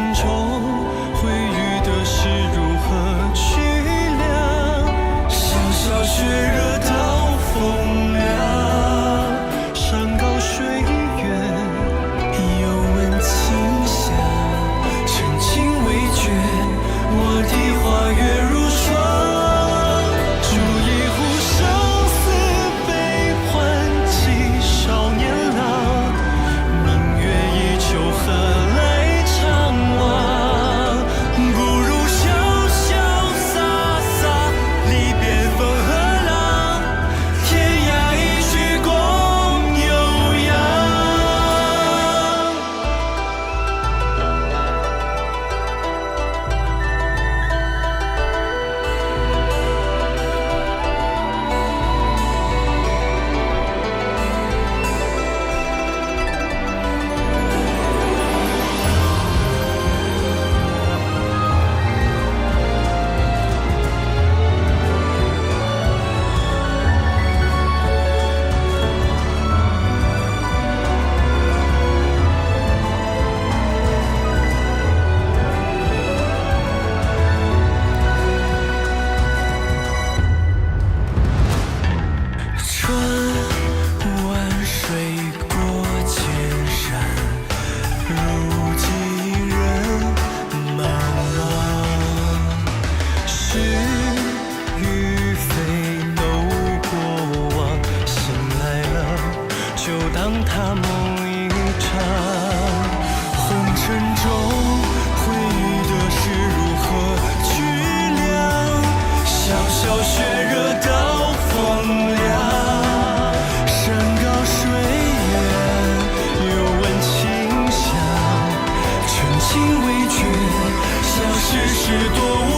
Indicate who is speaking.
Speaker 1: 尘中会遇的事如何去量？小小血热到风凉，山高水远，又闻清香。真情未绝，我的花月如霜。煮一壶生死悲欢几少年郎，明月依旧何来长望？不如潇潇洒洒，离别风和浪，天涯一曲共悠扬。穿万水过千山，如今人茫茫。是与非都过往，醒来了就当它梦一场。红尘中会遇的事如何去量？小小血热到风凉。山高水远，又闻清香，真情未绝，像世事多无